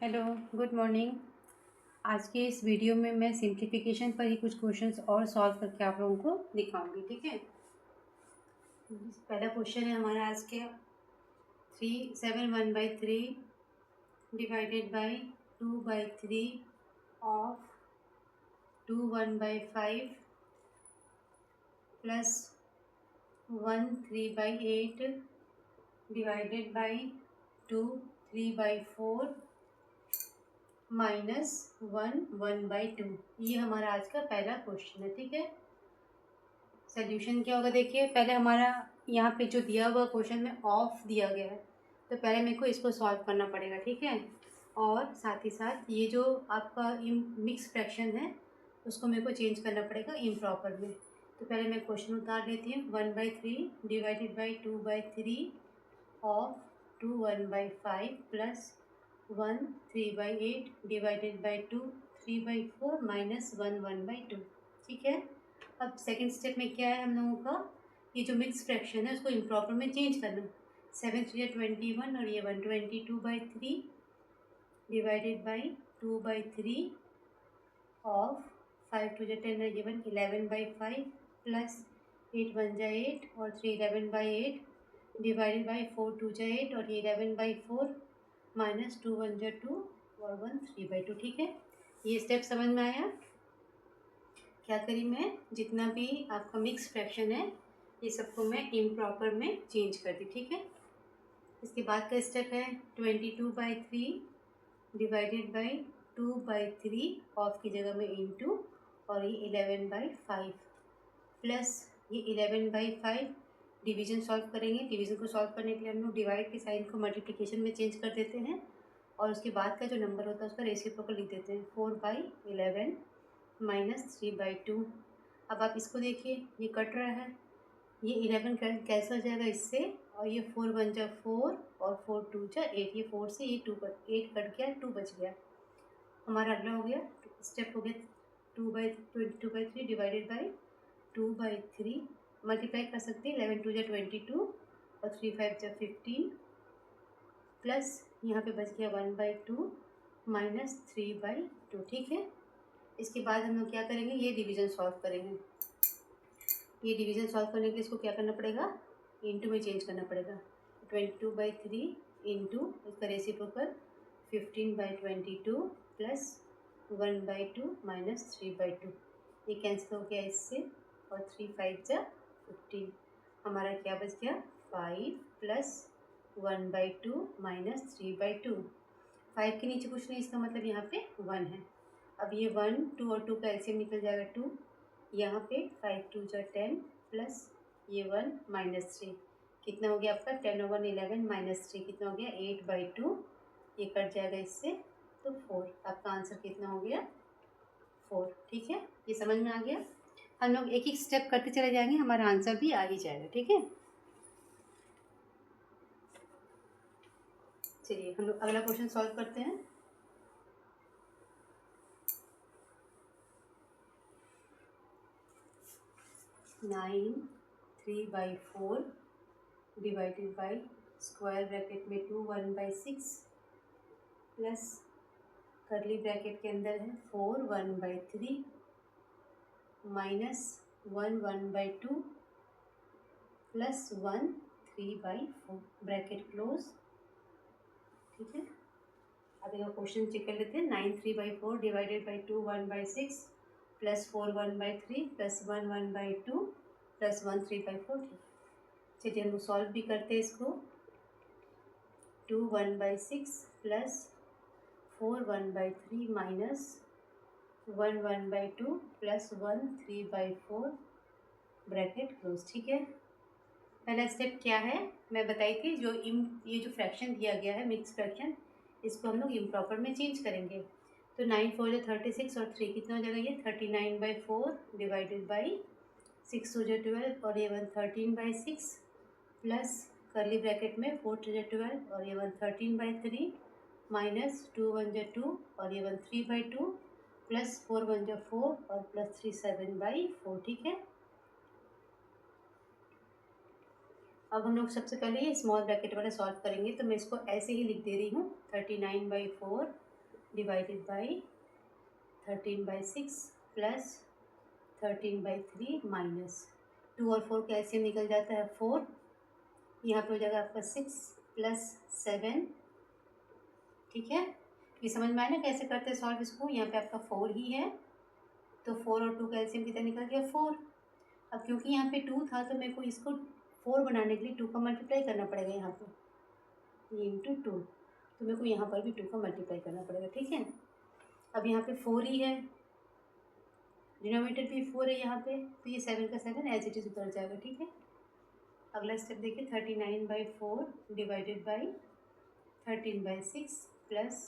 Hello, good morning. आज के इस वीडियो में मैं सिंप्लीफिकेशन पर ही कुछ क्वेश्चंस और सॉल्व करके आप लोगों को दिखाऊंगी। ठीक है। पहला क्वेश्चन है हमारा आज के 3/7 divided by 2/3 of 2 1/5 plus 1 3/8 divided by 2 3/4 -1 1/2। ये हमारा आज का पहला क्वेश्चन है। ठीक है। सोल्यूशन क्या होगा देखिए। पहले हमारा यहाँ पे जो दिया हुआ क्वेश्चन में ऑफ दिया गया है, तो पहले मेरे को इसको सॉल्व करना पड़ेगा। ठीक है। और साथ ही साथ ये जो आपका मिक्स फ्रैक्शन है उसको मेरे को चेंज करना पड़ेगा इम्प्रॉपर में। तो पहले मैं क्वेश्चन उतार लेती हूँ। 1/3 divided by 2/3 of 2 1/5 plus 1 3/8 divided by 2 3/4 -1 1/2। ठीक है। अब सेकंड स्टेप में क्या है हम लोगों का, ये जो मिक्स फ्रैक्शन है उसको इम्प्रॉपर में चेंज करना। 7 3 21 और ये 122/3 डिवाइडेड बाई 2/3 ऑफ 5 2 10 और ये 11/5 प्लस 8 1 8 और 3 11/8 डिवाइडेड बाई 4 2 8 और ये 11/4 -2 1 2 और 1 3/2। ठीक है। ये स्टेप समझ में आया। क्या करी मैं, जितना भी आपका मिक्स फ्रैक्शन है ये सबको मैं इम्प्रॉपर में चेंज कर दी। ठीक है। इसके बाद का स्टेप है 22/3 डिवाइडेड बाई 2/3 ऑफ की जगह में इंटू और ये 11/5 प्लस ये 11/5 डिवीजन सॉल्व करेंगे। डिवीजन को सॉल्व करने के लिए हम लोग डिवाइड के साइन को मल्टीप्लिकेशन में चेंज कर देते हैं और उसके बाद का जो नंबर होता है उसका रेसिप्रोकल लिख देते हैं। 4/11 -3/2। अब आप इसको देखिए, ये कट रहा है, ये 11 कैंसिल हो जाएगा इससे और ये 4 1 जा 4 और 4 2 जा 8। ये 4 से ये 8 कट गया, 2 बच गया। हमारा अगला हो गया स्टेप हो गया 2/3 डिवाइडेड बाई 2/3 मल्टीप्लाई कर सकते हैं। 11 2 जा 22 और 3 5 जा 15 प्लस यहाँ पे बच गया 1/2 -3/2। ठीक है। इसके बाद हम लोग क्या करेंगे, ये डिवीज़न सॉल्व करेंगे। ये डिवीज़न सॉल्व करने के लिए इसको क्या करना पड़ेगा, इंटू में चेंज करना पड़ेगा। 22/3 इंटू इसका रेसिप्रोकल 15/22 प्लस 1/2 -3/2। ये कैंसिल हो गया इससे और 3 5 जा 15। हमारा क्या बच गया 5 प्लस 1/2 -3/2। 5 के नीचे कुछ नहीं, इसका मतलब यहाँ पे 1 है। अब ये 1 2 और 2 का एलसीएम निकल जाएगा 2। यहाँ पे 5 2 जा 10 प्लस ये 1 -3 कितना हो गया आपका 10 और 1 11 -3 कितना हो गया 8/2। ये कट जाएगा इससे तो 4। आपका आंसर कितना हो गया 4। ठीक है। ये समझ में आ गया। हम लोग एक एक स्टेप करते चले जाएंगे, हमारा आंसर भी आ ही जाएगा। ठीक है। चलिए हम लोग अगला क्वेश्चन सॉल्व करते हैं। 9 3/4 डिवाइडेड बाई स्क्वायर ब्रैकेट में 2 1/6 प्लस करली ब्रैकेट के अंदर है 4 1/3 माइनस 1 1/2 प्लस 1 3/4 ब्रैकेट क्लोज। ठीक है। अब एक क्वेश्चन चेक कर लेते हैं। 9 3/4 divided by 2 1/6 plus 4 1/3 plus 1 1/2 plus 1 3/4। ठीक। चलिए हम सॉल्व भी करते हैं इसको। 2 1/6 plus 4 1/3 minus 1 1/2 plus 1 3/4 bracket close. ठीक है। पहला स्टेप क्या है मैं बताई थी, ये जो फ्रैक्शन दिया गया है मिक्स फ्रैक्शन, इसको हम लोग इम्प्रॉपर में चेंज करेंगे। तो 9 4 जा 36 और 3 कितना हो जाएगा ये 39/4 डिवाइडेड बाई 6 2 जा 12 और ये 1 13/6 प्लस करली ब्रैकेट में 4 2 जा 12 और ये 1 13/3 माइनस 2 1 जा 2 और ये 1 3/2 प्लस 4 1 जा 4 और प्लस 3 7/4। ठीक है। अब हम लोग सबसे पहले ये स्मॉल ब्रैकेट वाला सॉल्व करेंगे, तो मैं इसको ऐसे ही लिख दे रही हूँ 39/4 डिवाइडेड बाई 13/6 प्लस 13/3 माइनस 2 और 4 का एलसीएम निकल जाता है 4। यहाँ पे हो जाएगा आपका 6 प्लस 7। ठीक है, ये समझ में आया ना कैसे करते हैं सॉल्व इसको। यहाँ पे आपका 4 ही है, तो 4 और 2 का एलसीएम कितना निकल गया 4। अब क्योंकि यहाँ पे 2 था तो मेरे को इसको 4 बनाने के लिए 2 का मल्टीप्लाई करना पड़ेगा यहाँ पे, ये इंटू 2, तो मेरे को यहाँ पर भी 2 का मल्टीप्लाई करना पड़ेगा। ठीक है, अब यहाँ पे 4 ही है, डिनोमिनेटर भी 4 है यहाँ पे, तो ये 7 का 7 एज इट इज उतर जाएगा। ठीक है, अगला स्टेप देखिए 39/4 divided by 13/6 plus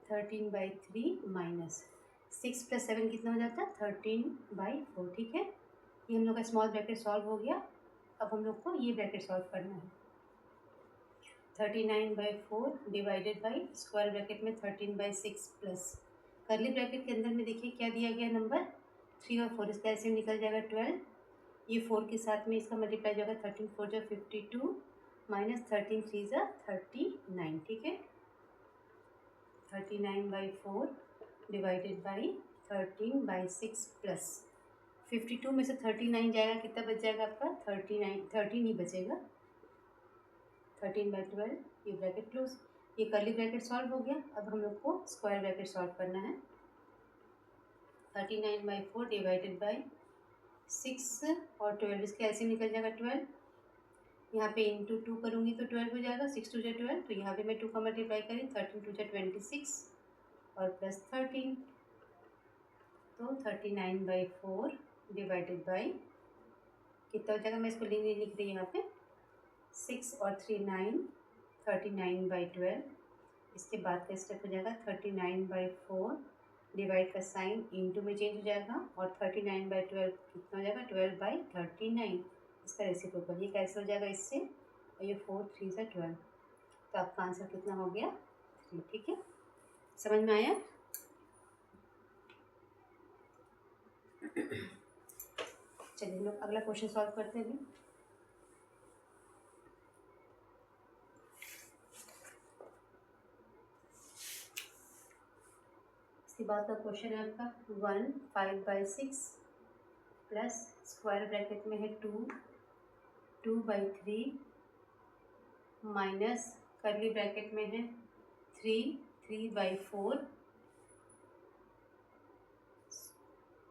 13/3 minus 6 plus 7 कितना हो जाता है 13/4। ठीक है, ये हम लोग का स्मॉल ब्रैकेट सॉल्व हो गया। अब हम लोग को ये ब्रैकेट सॉल्व करना है। 39/4 डिवाइडेड बाई स्क्वायर ब्रैकेट में 13/6 प्लस करली ब्रैकेट के अंदर में देखिए क्या दिया गया नंबर 3 और 4, इसका ऐसे निकल जाएगा 12। ये 4 के साथ में इसका मल्टीप्लाई जाएगा 13 4 जा 52 माइनस 13 3 जा 39। ठीक है, 39/4 डिवाइडेड बाई 13/6 प्लस 52 में से 39 जाएगा, कितना बच जाएगा आपका 13 ही बचेगा। 13/12 ये ब्रैकेट क्लोज, ये कर्ली ब्रैकेट सॉल्व हो गया। अब हम लोग को स्क्वायर ब्रैकेट सॉल्व करना है। 39/4 डिवाइडेड बाई 6 और 12, इसके ऐसे निकल जाएगा 12। यहाँ पे इंटू 2 करूँगी तो 12 हो जाएगा, 6 2 जा 12, तो यहाँ पे मैं 2 का मल्टीप्लाई करी 13 2 जा 26 और प्लस 13, तो 39/4 डिवाइडेड बाई कितना हो जाएगा, मैं इसको लिख रही यहाँ पे 6 और 3 9, 39/12। इसके बाद का स्टेप हो जाएगा 39/4 डिवाइड का साइन इंटू में चेंज हो जाएगा और 39/12 कितना हो जाएगा 12/39, इसका रेसिप्रोकल ये कैसे हो जाएगा इससे, और ये 4 3 से 12, तो आपका आंसर कितना हो गया 3। ठीक है, समझ में आया। चलिए हम लोग अगला क्वेश्चन सॉल्व करते हैं। इसके बाद का क्वेश्चन है आपका 1 5/6 प्लस स्क्वायर ब्रैकेट में है 2 2/3 माइनस कर्ली ब्रैकेट में है 3 3/4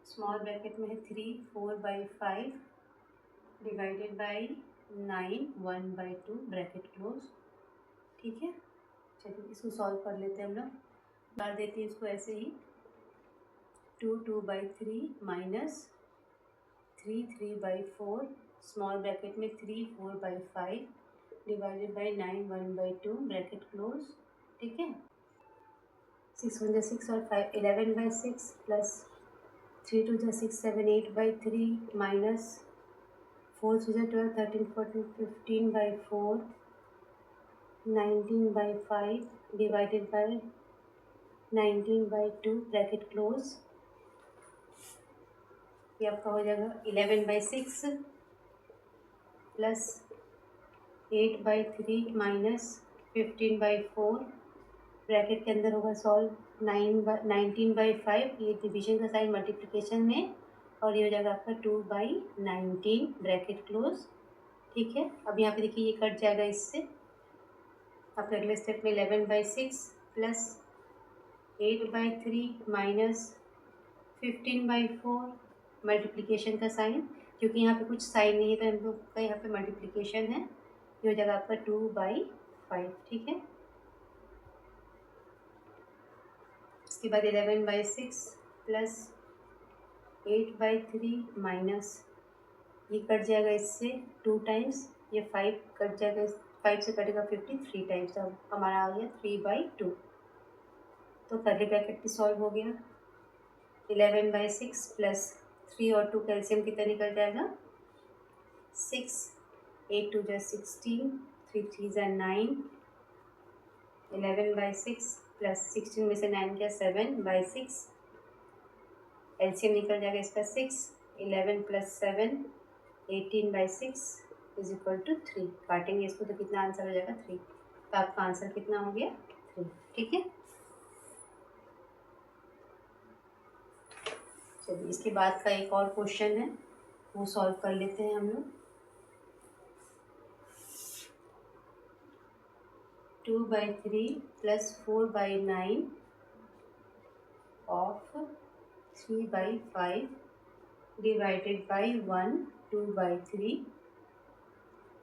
स्मॉल ब्रैकेट में है 3 4/5 डिवाइडेड बाई 9 1/2 ब्रैकेट क्लोज। ठीक है, चलिए इसको सॉल्व कर लेते हैं हम लोग। डाल देते हैं इसको ऐसे ही 2 2/3 माइनस 3 3/4 स्मॉल ब्रैकेट में 3 4/5 डिवाइडेड बाई 9 1/2 ब्रैकेट क्लोज। ठीक है, 6 1 जा 6 और 5 11/6 प्लस 3 2 जा 6 7 8/3 माइनस 4 3 जा 12 13 14 15/4 19/5 डिवाइडेड बाई 19/2 ब्रैकेट क्लोज। ये आपका हो जाएगा 11/6 प्लस 8/3 माइनस 15/4 ब्रैकेट के अंदर होगा सॉल्व 19/5, ये डिवीजन का साइन मल्टीप्लिकेशन में, और ये हो जाएगा आपका 2/19 ब्रैकेट क्लोज। ठीक है, अब यहाँ पे देखिए ये कट जाएगा इससे। आपके अगले स्टेप में 11/6 प्लस 8/3 माइनस 15/4 मल्टीप्लिकेशन का साइन, क्योंकि यहाँ पे कुछ साइन नहीं है तो हम लोग का यहाँ पे मल्टीप्लिकेशन है, ये हो जाएगा आपका 2/5। ठीक है, इसके बाद 11/6 प्लस 8/3 माइनस ये कट जाएगा इससे 2 टाइम्स, ये 5 कट जाएगा, 5 से कटेगा 53 टाइम्स, अब हमारा आ गया 3/2। तो कर्ली ब्रैकेट भी सॉल्व हो गया। 11/6 प्लस 3 और 2 कैल्शियम कितना निकल जाएगा 6 8 2 जा 16 3 3 जा 9 11/6 प्लस 16 में से 9 क्या 7/6, एलसीएम निकल जाएगा इसका 6 11 प्लस 7 18/6 इज इक्वल टू 3। काटेंगे इसको तो कितना आंसर हो जाएगा 3, तो आपका आंसर कितना हो गया 3। ठीक है, इसके बाद का एक और क्वेश्चन है, वो सॉल्व कर लेते हैं हम लोग। 2/3 + 4/9 of 3/5 divided by 1 2/3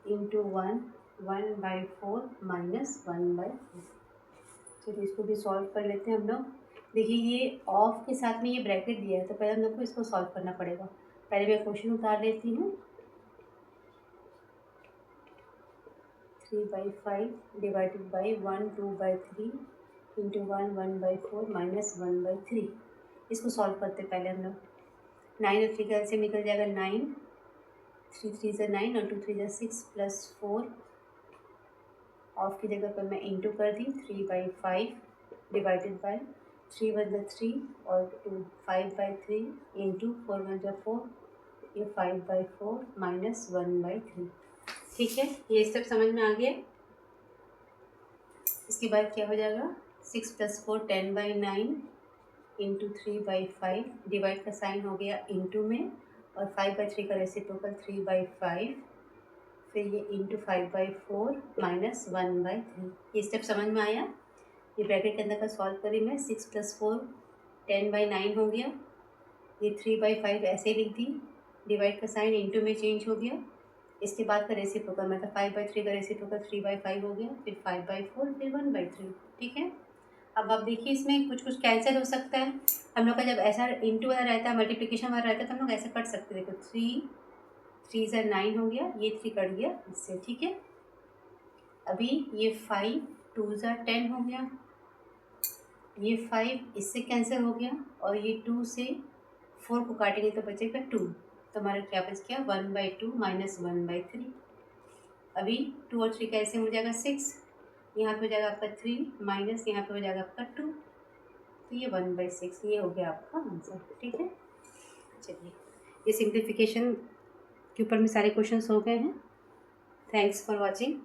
into 1 1/4 minus 1/4। चलिए इसको भी सॉल्व कर लेते हैं हम लोग। देखिए ये ऑफ के साथ में ये ब्रैकेट दिया है, तो पहले हम लोग को इसको सॉल्व करना पड़ेगा। पहले मैं क्वेश्चन उतार लेती हूँ। 3/5 डिवाइडेड बाई 1 2/3 इंटू 1 1/4 माइनस 1/3। इसको सॉल्व करते पहले हम लोग। 9 और 3 का ऐसे निकल जाएगा 9, 3 3 से 9 और 2 3 6 प्लस 4। ऑफ की जगह पर मैं इंटू कर दी। 3/5 डिवाइडेड बाई 3 1 3 और 2 5/3 इंटू 4 1 4, ये 5/4 माइनस 1/3। ठीक है, ये सब समझ में आ गया। इसके बाद क्या हो जाएगा, 6 + 4 10/9 इंटू 3/5, डिवाइड का साइन हो गया इंटू में, और 5/3 का रेसिप्रोकल 3/5, फिर ये इंटू 5/4 माइनस 1/3। ये स्टेप समझ में आया। ये ब्रैकेट के अंदर का सॉल्व करी मैं। 6 + 4 10/9 हो गया। ये 3/5 ऐसे लिख दी, डिवाइड का साइन इंटू में चेंज हो गया। इसके बाद का रेसिप्रोकल मतलब 5/3 का रेसिप्रोकल 3/5 हो गया, फिर 5/4, फिर 1/3। ठीक है, अब आप देखिए इसमें कुछ कुछ कैंसिल हो सकता है। हम लोग का जब ऐसा इंटू वाला रहता है, मल्टीप्लिकेशन वाला रहता है, तो हम लोग ऐसे कट सकते हैं। देखो 3 3 से 9 हो गया, ये 3 कट गया इससे। ठीक है, अभी ये 5 2 से 10 हो गया, ये 5 इससे कैंसिल हो गया, और ये 2 से 4 को काटेंगे तो बचेगा 2। तो हमारा क्या बच गया, 1/2 माइनस 1/3। अभी 2 और 3 कैसे हो जाएगा 6, यहाँ पे हो जाएगा आपका 3 माइनस यहाँ पे हो जाएगा आपका 2, तो ये 1/6। ये हो गया आपका आंसर। ठीक है, चलिए ये सिंप्लीफिकेशन के ऊपर में सारे क्वेश्चंस हो गए हैं। Thanks for watching.